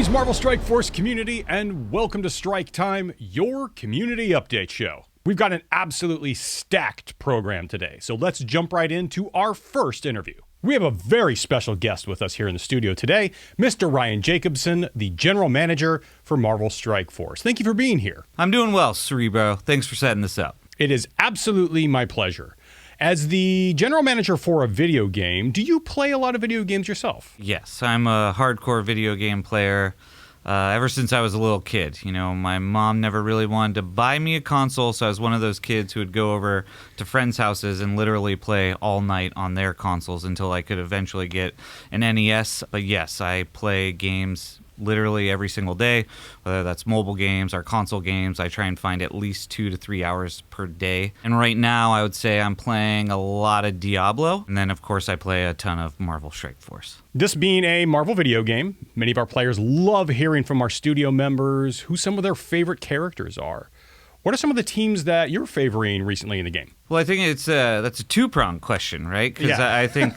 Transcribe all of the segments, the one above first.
Greetings, Marvel Strike Force community, and welcome to Strike Time, your community update show. We've got an absolutely stacked program today, so let's jump right into our first interview. We have a very special guest with us here in the studio today, Mr. Ryan Jacobson, the General Manager for Marvel Strike Force. Thank you for being here. I'm doing well, Cerebro. Thanks for setting this up. It is absolutely my pleasure. As the general manager for a video game, do you play a lot of video games yourself? Yes, I'm a hardcore video game player ever since I was a little kid. You know, my mom never really wanted to buy me a console, so I was one of those kids who would go over to friends' houses and literally play all night on their consoles until I could eventually get an NES. But yes, I play games literally every single day, whether that's mobile games or console games. I try and find at least 2 to 3 hours per day. And right now, I would say I'm playing a lot of Diablo. And then, of course, I play a ton of Marvel Strike Force. This being a Marvel video game, many of our players love hearing from our studio members who some of their favorite characters are. What are some of the teams that you're favoring recently in the game? Well, I think that's a two-pronged question, right? Because Yeah. I think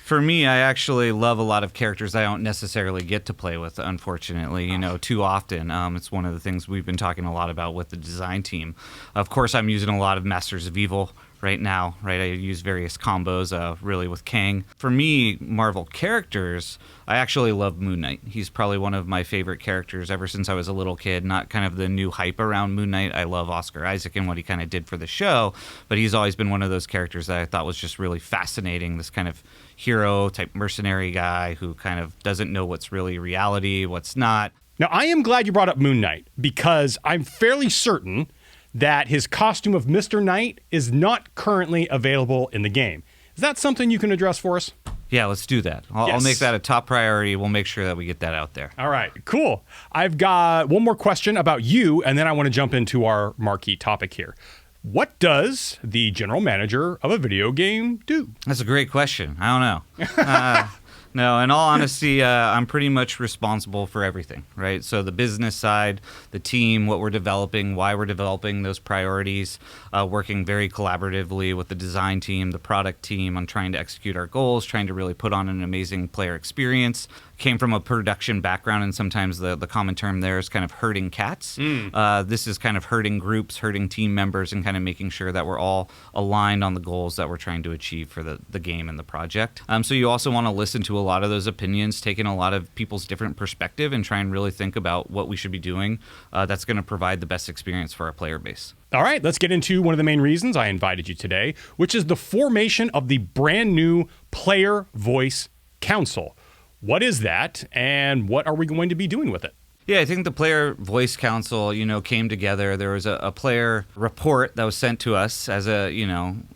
for me, I actually love a lot of characters I don't necessarily get to play with, unfortunately, too often. It's one of the things we've been talking a lot about with the design team. Of course, I'm using a lot of Masters of Evil right now, right? I use various combos, really with Kang. For me, Marvel characters, I actually love Moon Knight. He's probably one of my favorite characters ever since I was a little kid. Not kind of the new hype around Moon Knight. I love Oscar Isaac and what he kind of did for the show, but he's always been one of those characters that I thought was just really fascinating. This kind of hero type mercenary guy who kind of doesn't know what's really reality, what's not. Now, I am glad you brought up Moon Knight because I'm fairly certain that his costume of Mr. Knight is not currently available in the game. Is that something you can address for us? Yeah, let's do that. I'll make that a top priority. We'll make sure that we get that out there. All right, cool. I've got one more question about you, and then I want to jump into our marquee topic here. What does the general manager of a video game do? That's a great question. I don't know. No, in all honesty, I'm pretty much responsible for everything, right? So the business side, the team, what we're developing, why we're developing those priorities, working very collaboratively with the design team, the product team on trying to execute our goals, trying to really put on an amazing player experience. Came from a production background, and sometimes the common term there is kind of herding cats. This is kind of herding groups, herding team members, and kind of making sure that we're all aligned on the goals that we're trying to achieve for the game and the project. So you also want to listen to a lot of those opinions, take in a lot of people's different perspective, and try and really think about what we should be doing that's going to provide the best experience for our player base. All right, let's get into one of the main reasons I invited you today, which is the formation of the brand new Player Voice Council. What is that, and what are we going to be doing with it? Yeah, I think the Player Voice Council, came together. There was a player report that was sent to us as a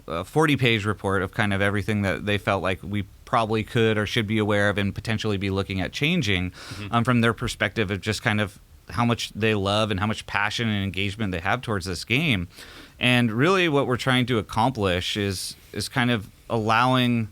40-page report of kind of everything that they felt like we probably could or should be aware of and potentially be looking at changing from their perspective of just kind of how much they love and how much passion and engagement they have towards this game. And really what we're trying to accomplish is kind of allowing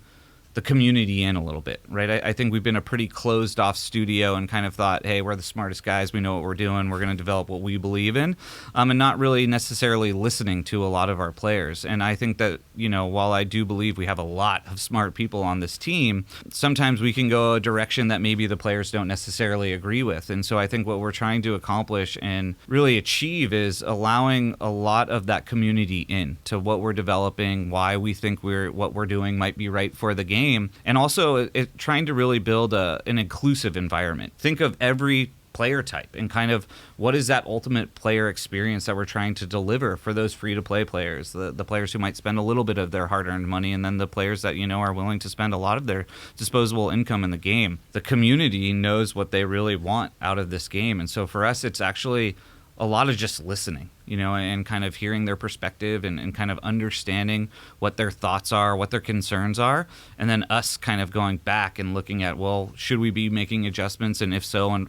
the community in a little bit, right? I think we've been a pretty closed off studio and kind of thought, hey, we're the smartest guys. We know what we're doing. We're going to develop what we believe in, and not really necessarily listening to a lot of our players. And I think that, while I do believe we have a lot of smart people on this team, sometimes we can go a direction that maybe the players don't necessarily agree with. And so I think what we're trying to accomplish and really achieve is allowing a lot of that community in to what we're developing, why we think what we're doing might be right for the game. And also trying to really build an inclusive environment. Think of every player type and kind of what is that ultimate player experience that we're trying to deliver for those free-to-play players, the players who might spend a little bit of their hard-earned money, and then the players that, are willing to spend a lot of their disposable income in the game. The community knows what they really want out of this game. And so for us, it's actually a lot of just listening, and kind of hearing their perspective and kind of understanding what their thoughts are, what their concerns are, and then us kind of going back and looking at, well, should we be making adjustments, and if so, and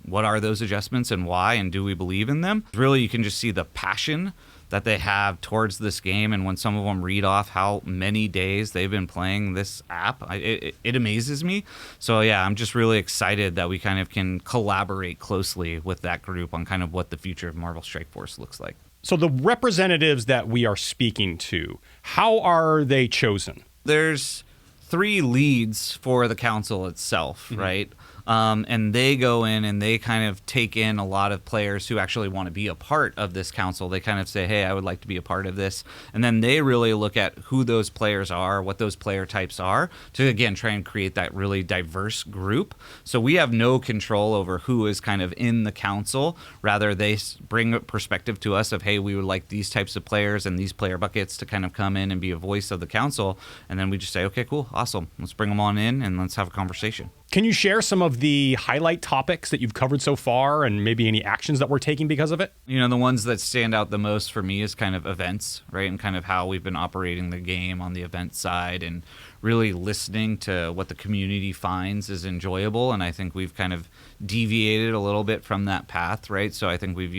what are those adjustments and why, and do we believe in them? Really, you can just see the passion that they have towards this game, and when some of them read off how many days they've been playing this app, it amazes me. So yeah, I'm just really excited that we kind of can collaborate closely with that group on kind of what the future of Marvel Strike Force looks like. So the representatives that we are speaking to, how are they chosen? There's 3 leads for the council itself, right? And they go in and they kind of take in a lot of players who actually want to be a part of this council. They kind of say, hey, I would like to be a part of this. And then they really look at who those players are, what those player types are, to, again, try and create that really diverse group. So we have no control over who is kind of in the council. Rather, they bring a perspective to us of, hey, we would like these types of players and these player buckets to kind of come in and be a voice of the council. And then we just say, okay, cool, awesome. Let's bring them on in and let's have a conversation. Can you share some of the highlight topics that you've covered so far and maybe any actions that we're taking because of it? You know, the ones that stand out the most for me is kind of events, right? And kind of how we've been operating the game on the event side and really listening to what the community finds is enjoyable. And I think we've kind of deviated a little bit from that path, right? So I think we've,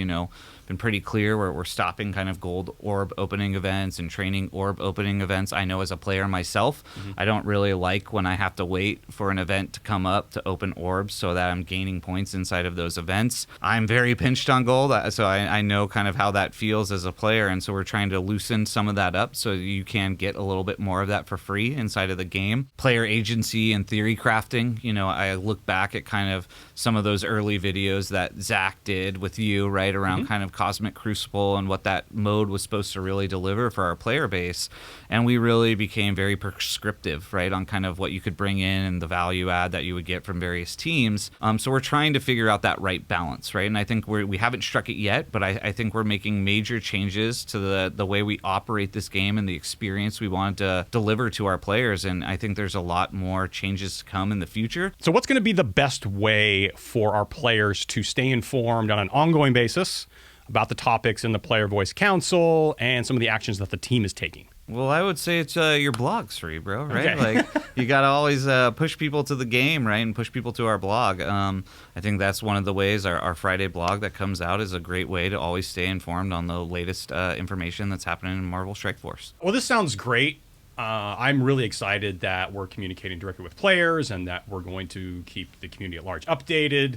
been pretty clear where we're stopping kind of gold orb opening events and training orb opening events. I know as a player myself, I don't really like when I have to wait for an event to come up to open orbs so that I'm gaining points inside of those events. I'm very pinched on gold, so I know kind of how that feels as a player, and so we're trying to loosen some of that up so you can get a little bit more of that for free inside of the game. Player agency and theory crafting, I look back at kind of some of those early videos that Zach did with you, right, around kind of Cosmic Crucible and what that mode was supposed to really deliver for our player base. And we really became very prescriptive, right, on kind of what you could bring in and the value add that you would get from various teams. So we're trying to figure out that right balance, right? And I think we haven't struck it yet, but I think we're making major changes to the way we operate this game and the experience we want to deliver to our players. And I think there's a lot more changes to come in the future. So what's going to be the best way for our players to stay informed on an ongoing basis about the topics in the Player Voice Council and some of the actions that the team is taking? Well, I would say it's your blog, bro, right? Okay. Like, you got to always push people to the game, right, and push people to our blog. I think that's one of the ways our Friday blog that comes out is a great way to always stay informed on the latest information that's happening in Marvel Strike Force. Well, this sounds great. I'm really excited that we're communicating directly with players and that we're going to keep the community at large updated.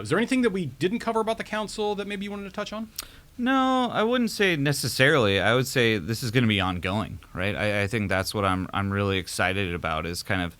Is there anything that we didn't cover about the council that maybe you wanted to touch on? No, I wouldn't say necessarily. I would say this is going to be ongoing, right? I think that's what I'm really excited about, is kind of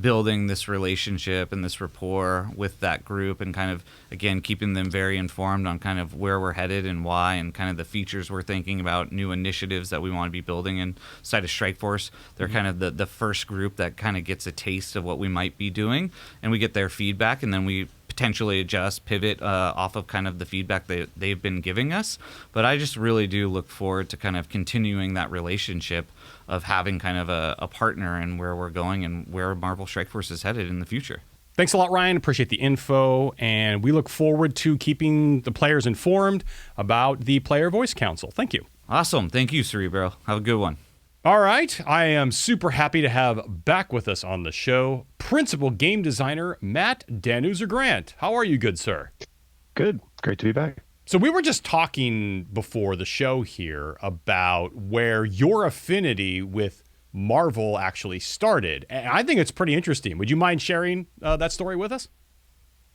building this relationship and this rapport with that group and kind of, again, keeping them very informed on kind of where we're headed and why and kind of the features we're thinking about, new initiatives that we want to be building inside of Strikeforce. They're kind of the first group that kind of gets a taste of what we might be doing, and we get their feedback, and then we potentially adjust, pivot off of kind of the feedback they've been giving us. But I just really do look forward to kind of continuing that relationship of having kind of a partner in where we're going and where Marvel Strike Force is headed in the future. Thanks a lot, Ryan. Appreciate the info. And we look forward to keeping the players informed about the Player Voice Council. Thank you. Awesome. Thank you, Cerebro. Have a good one. All right. I am super happy to have back with us on the show principal game designer Matt Danuser-Grant. How are you, good sir? Good. Great to be back. So we were just talking before the show here about where your affinity with Marvel actually started. And I think it's pretty interesting. Would you mind sharing that story with us?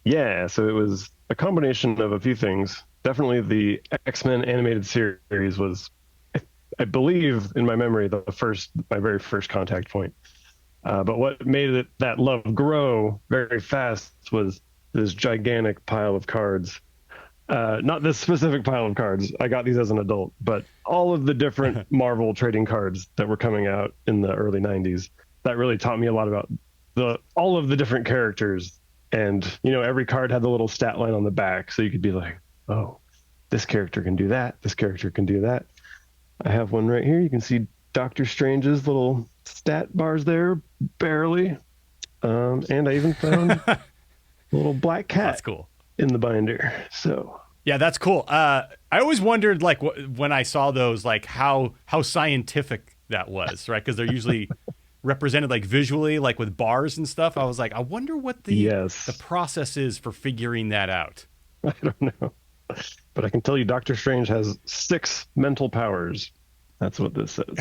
Yeah, so it was a combination of a few things. Definitely the X-Men animated series was, I believe, in my memory, my very first contact point. But what made that love grow very fast was this gigantic pile of cards. Not this specific pile of cards. I got these as an adult, but all of the different Marvel trading cards that were coming out in the early 90s. That really taught me a lot about all of the different characters. And, every card had the little stat line on the back. So you could be like, oh, this character can do that. This character can do that. I have one right here. You can see Doctor Strange's little stat bars there, barely. And I even found a little black cat. That's cool. In the binder. So yeah, that's cool. I always wondered, like, when I saw those, like how scientific that was, right? Because they're usually represented like visually, like with bars and stuff. I was like, I wonder what the process is for figuring that out. I don't know, but I can tell you, Doctor Strange has 6 mental powers. That's what this says.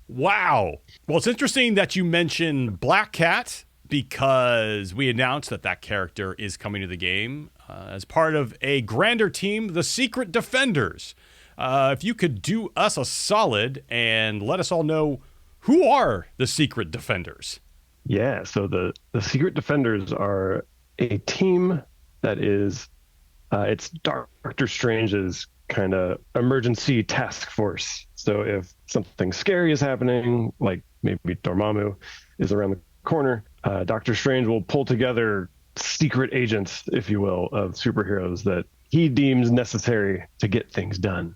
Wow. Well, it's interesting that you mentioned Black Cat, because we announced that character is coming to the game as part of a grander team, the Secret Defenders. If you could do us a solid and let us all know, who are the Secret Defenders? Yeah, so the Secret Defenders are a team that is it's Doctor Strange's kind of emergency task force. So if something scary is happening, like maybe Dormammu is around the corner, Doctor Strange will pull together secret agents, if you will, of superheroes that he deems necessary to get things done.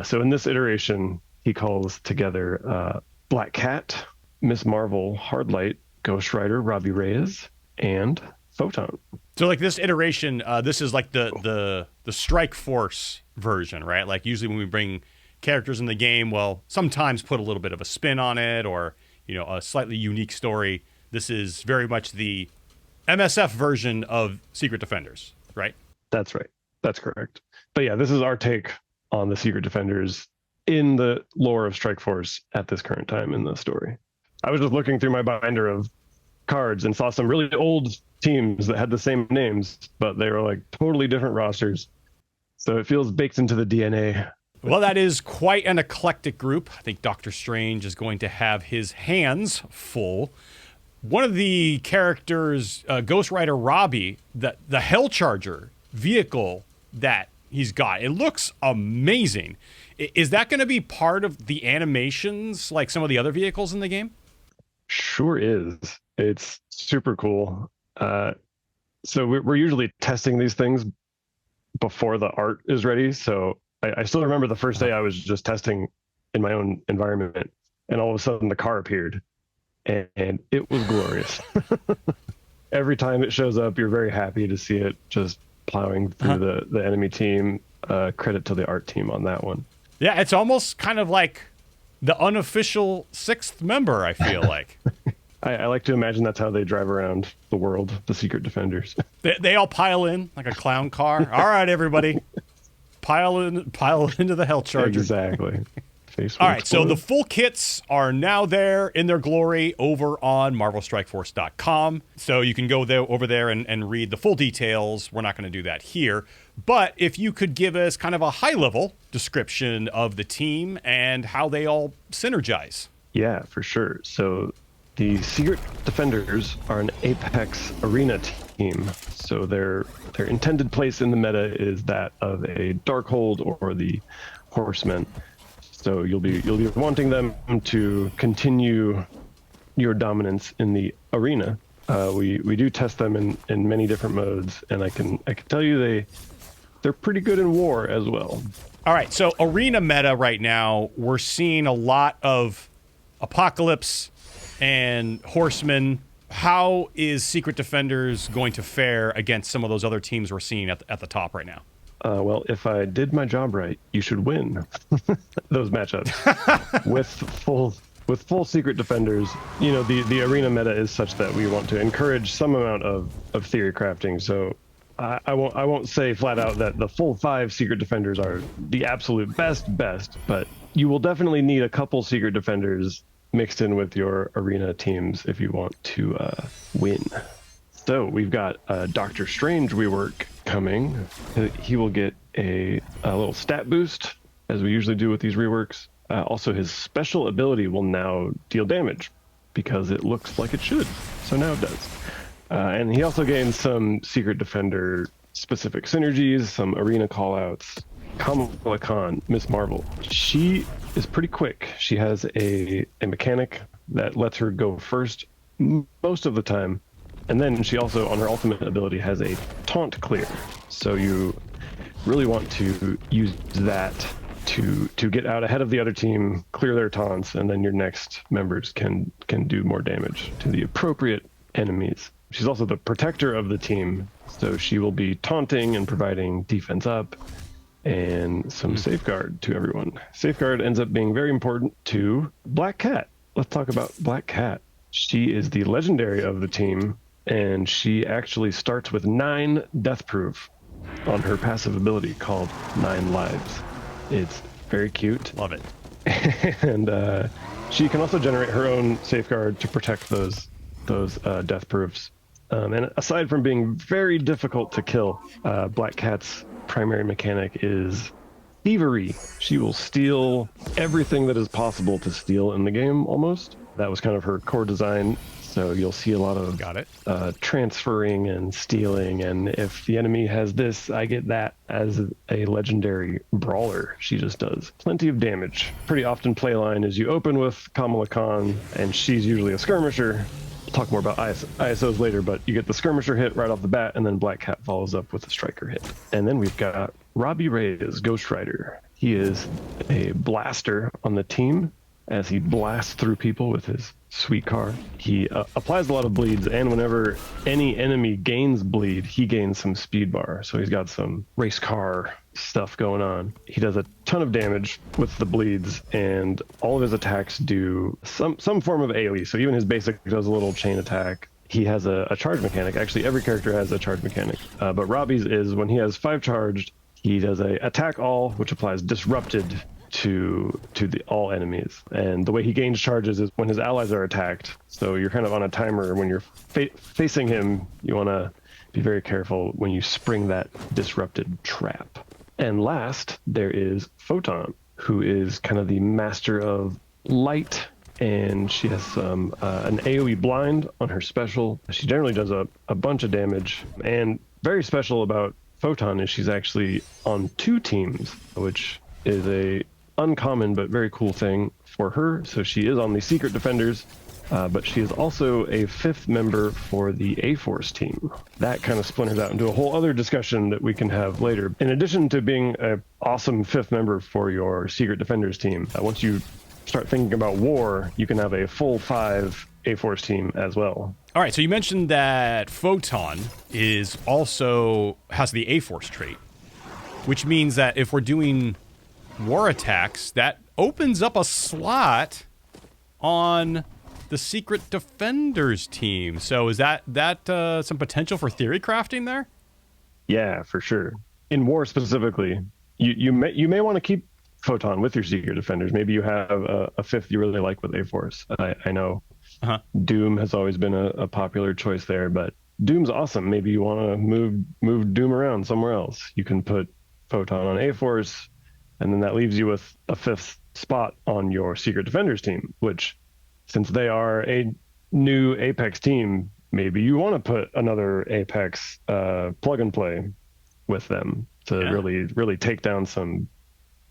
So in this iteration, he calls together Black Cat, Miss Marvel, Hardlight, Ghost Rider, Robbie Reyes, and Photon. So like this iteration, this is like the Strike Force version, right? Like usually when we bring characters in the game, well, sometimes put a little bit of a spin on it or, a slightly unique story. This is very much the MSF version of Secret Defenders, right? That's right. That's correct. But yeah, this is our take on the Secret Defenders in the lore of Strike Force at this current time in the story. I was just looking through my binder of cards and saw some really old teams that had the same names, but they were like totally different rosters. So it feels baked into the DNA. Well, that is quite an eclectic group. I think Doctor Strange is going to have his hands full. One of the characters, Ghost Rider Robbie, the Hellcharger vehicle that he's got, it looks amazing. Is that going to be part of the animations like some of the other vehicles in the game? Sure is. It's super cool. So we're usually testing these things before the art is ready. So I still remember the first day I was just testing in my own environment, and all of a sudden the car appeared, and it was glorious. Every time it shows up, you're very happy to see it just plowing through the enemy team. Credit to the art team on that one. Yeah, it's almost kind of like the unofficial sixth member, I feel like. I like to imagine that's how they drive around the world, the Secret Defenders. They all pile in like a clown car. All right, everybody. Pile into the Hellcharger. Exactly. All right, so the full kits are now there in their glory over on MarvelStrikeForce.com. So you can go over there and read the full details. We're not going to do that here. But if you could give us kind of a high-level description of the team and how they all synergize. Yeah, for sure. So the Secret Defenders are an Apex Arena team. So their intended place in the meta is that of a Darkhold or the Horsemen. So you'll be wanting them to continue your dominance in the arena. We do test them in many different modes, and I can tell you they're pretty good in war as well. All right, so arena meta right now, we're seeing a lot of Apocalypse and Horsemen. How is Secret Defenders going to fare against some of those other teams we're seeing at the top right now? Well, if I did my job right, you should win those matchups with full Secret Defenders. The arena meta is such that we want to encourage some amount of theory crafting. So I won't say flat out that the full 5 Secret Defenders are the absolute best, but you will definitely need a couple Secret Defenders mixed in with your arena teams if you want to win. So we've got Doctor Strange rework coming. He will get a little stat boost, as we usually do with these reworks. Also, his special ability will now deal damage because it looks like it should. So now it does. And he also gains some Secret Defender specific synergies, some arena callouts. Kamala Khan, Miss Marvel. She is pretty quick. She has a mechanic that lets her go first most of the time. And then she also, on her ultimate ability, has a taunt clear. So you really want to use that to get out ahead of the other team, clear their taunts, and then your next members can do more damage to the appropriate enemies. She's also the protector of the team, so she will be taunting and providing defense up and some safeguard to everyone. Safeguard ends up being very important to Black Cat. Let's talk about Black Cat. She is the legendary of the team, and she actually starts with 9 death proof on her passive ability called 9 lives. It's very cute. Love it. And she can also generate her own safeguard to protect those death proofs. And aside from being very difficult to kill, Black Cat's primary mechanic is thievery. She will steal everything that is possible to steal in the game, almost. That was kind of her core design. So you'll see a lot of Got it. Transferring and stealing. And if the enemy has this, I get that as a legendary brawler. She just does plenty of damage. Pretty often play line is you open with Kamala Khan, and she's usually a skirmisher. We'll talk more about ISOs later, but you get the skirmisher hit right off the bat, and then Black Cat follows up with a striker hit. And then we've got Robbie Reyes, Ghost Rider. He is a blaster on the team as he blasts through people with his sweet car. He applies a lot of bleeds, and whenever any enemy gains bleed, he gains some speed bar. So he's got some race car stuff going on. He does a ton of damage with the bleeds, and all of his attacks do some form of AoE. So even his basic does a little chain attack. He has a charge mechanic. Actually, every character has a charge mechanic. But Robbie's is when he has 5 charged, he does a attack all, which applies disrupted to the all enemies. And the way he gains charges is when his allies are attacked. So you're kind of on a timer. When you're facing him, you want to be very careful when you spring that disrupted trap. And last, there is Photon, who is kind of the master of light, and she has an AoE blind on her special. She generally does a bunch of damage, and very special about Photon is she's actually on 2 teams, which is a uncommon but very cool thing for her. So she is on the Secret Defenders, but she is also a 5th member for the A-Force team. That kind of splinters out into a whole other discussion that we can have later. In addition to being an awesome 5th member for your Secret Defenders team, once you start thinking about war, you can have a full 5 A-Force team as well. All right, so you mentioned that Photon is also has the A-Force trait, which means that if we're doing war attacks, that opens up a slot on the Secret Defenders team. So is that some potential for theory crafting there? Yeah, for sure. In war specifically, you may want to keep Photon with your Secret Defenders. Maybe you have a 5th you really like with A-Force. I know Doom has always been a popular choice there, but Doom's awesome. Maybe you want to move Doom around somewhere else. You can put Photon on A-Force, and then that leaves you with a 5th spot on your Secret Defenders team, which, since they are a new Apex team, maybe you want to put another Apex plug and play with them to really take down some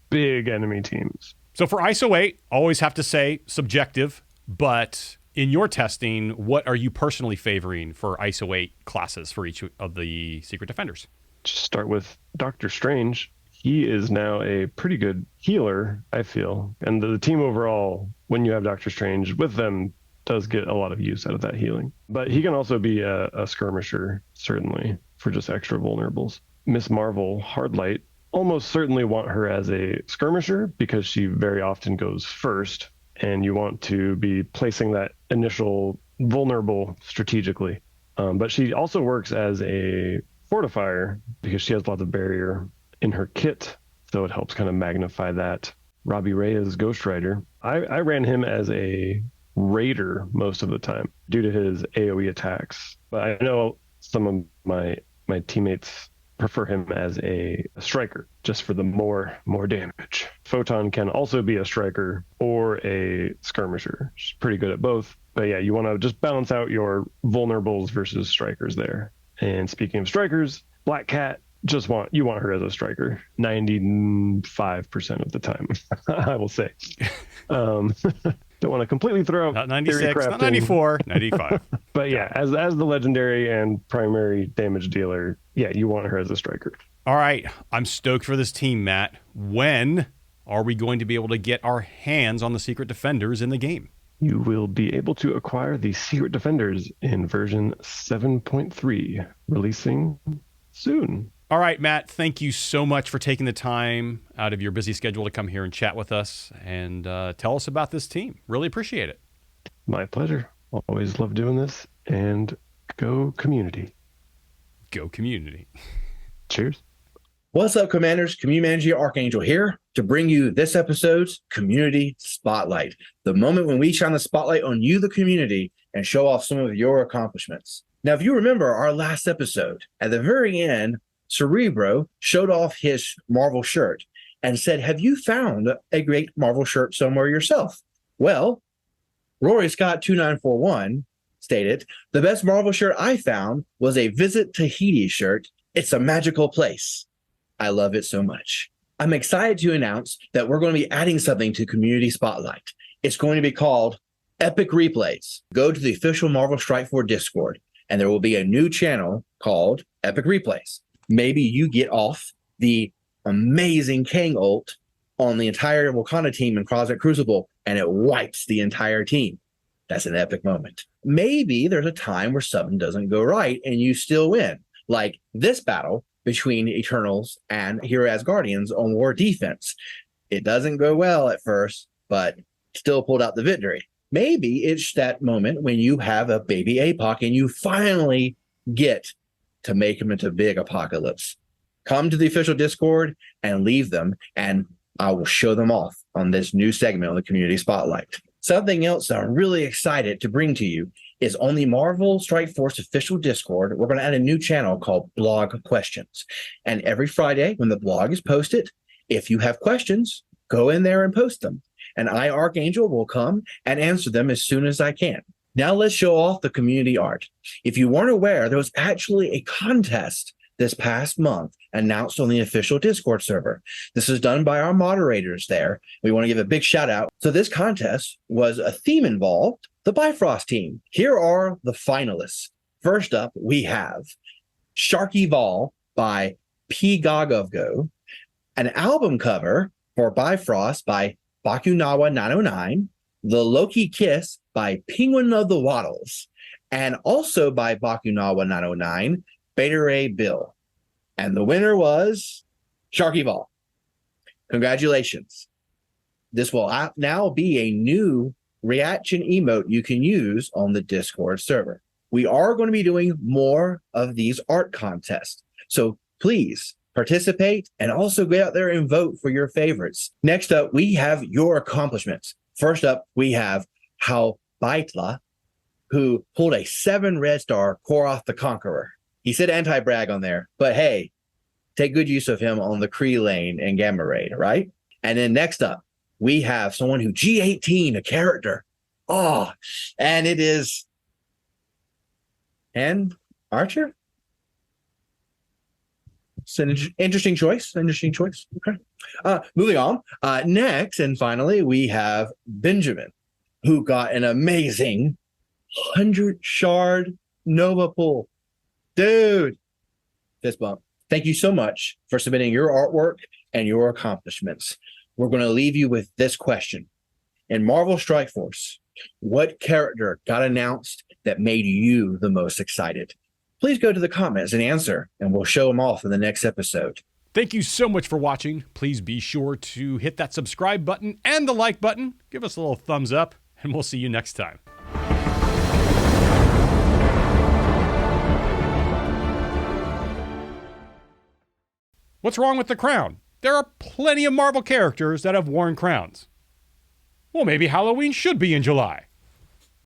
big enemy teams. So for ISO 8, always have to say subjective, but in your testing, what are you personally favoring for ISO 8 classes for each of the Secret Defenders? Just start with Doctor Strange. He is now a pretty good healer, I feel. And the team overall, when you have Doctor Strange with them, does get a lot of use out of that healing. But he can also be a skirmisher, certainly, for just extra vulnerables. Miss Marvel, Hardlight, almost certainly want her as a skirmisher because she very often goes first, and you want to be placing that initial vulnerable strategically. But she also works as a fortifier because she has lots of barrier in her kit, so it helps kind of magnify that. Robbie Reyes, Ghost Rider. I ran him as a raider most of the time due to his AoE attacks, but I know some of my teammates prefer him as a striker just for the more damage. Photon can also be a striker or a skirmisher. She's pretty good at both, but yeah, you want to just balance out your vulnerables versus strikers there. And speaking of strikers, Black Cat, you want her as a striker 95% of the time. I will say. Don't want to completely throw out not 96, not 94, 95. But yeah, as the legendary and primary damage dealer, yeah, you want her as a striker. All right, I'm stoked for this team, Matt. When are we going to be able to get our hands on the Secret Defenders in the game? You will be able to acquire the Secret Defenders in version 7.3, releasing soon. All right, Matt, thank you so much for taking the time out of your busy schedule to come here and chat with us and tell us about this team. Really appreciate it. My pleasure. Always love doing this. And go community. Go community. Cheers. What's up, Commanders? Community Manager Archangel here to bring you this episode's Community Spotlight, the moment when we shine the spotlight on you, the community, and show off some of your accomplishments. Now, if you remember our last episode, at the very end, Cerebro showed off his Marvel shirt and said, have you found a great Marvel shirt somewhere yourself? Well, Rory Scott 2941 stated, "The best Marvel shirt I found was a Visit Tahiti shirt. It's a magical place. I love it so much." I'm excited to announce that we're going to be adding something to Community Spotlight. It's going to be called Epic Replays. Go to the official Marvel Strike Force Discord, and there will be a new channel called Epic Replays. Maybe you get off the amazing Kang ult on the entire Wakanda team in Closet Crucible, and it wipes the entire team. That's an epic moment. Maybe there's a time where something doesn't go right and you still win, like this battle between Eternals and Hero Asgardians on War Defense. It doesn't go well at first, but still pulled out the victory. Maybe it's that moment when you have a baby APOC and you finally get to make him into big apocalypse. Come to the official Discord and leave them, and I will show them off on this new segment on the Community Spotlight. Something else that I'm really excited to bring to you is on the Marvel Strike Force official Discord, we're going to add a new channel called Blog Questions. And every Friday when the blog is posted, if you have questions, go in there and post them. And I, Archangel, will come and answer them as soon as I can. Now let's show off the community art. If you weren't aware, there was actually a contest this past month announced on the official Discord server. This is done by our moderators there. We want to give a big shout out. So this contest was a theme involved, the Bifrost team. Here are the finalists. First up, we have Sharky Vol by P. Gagovgo, an album cover for Bifrost by Bakunawa 909, The Loki Kiss by Penguin of the Waddles, and also by Bakunawa 909, Beta Ray Bill. And the winner was Sharky Vol. Congratulations. This will now be a new reaction emote you can use on the Discord server. We are going to be doing more of these art contests. So please participate and also go out there and vote for your favorites. Next up, we have your accomplishments. First up, we have How Baitla, who pulled a 7 red star Koroth the Conqueror. He said anti-brag on there, but hey, take good use of him on the Kree lane and Gamma Raid, right? And then next up, we have someone who G18, a character. Oh, and it is Ann Archer? It's an interesting choice. Okay. Moving on. Next, and finally, we have Benjamin, who got an amazing 100 shard Nova pull. Dude, fist bump. Thank you so much for submitting your artwork and your accomplishments. We're going to leave you with this question. In Marvel Strike Force, what character got announced that made you the most excited? Please go to the comments and answer, and we'll show them off in the next episode. Thank you so much for watching. Please be sure to hit that subscribe button and the like button. Give us a little thumbs up, and we'll see you next time. What's wrong with the crown? There are plenty of Marvel characters that have worn crowns. Well, maybe Halloween should be in July.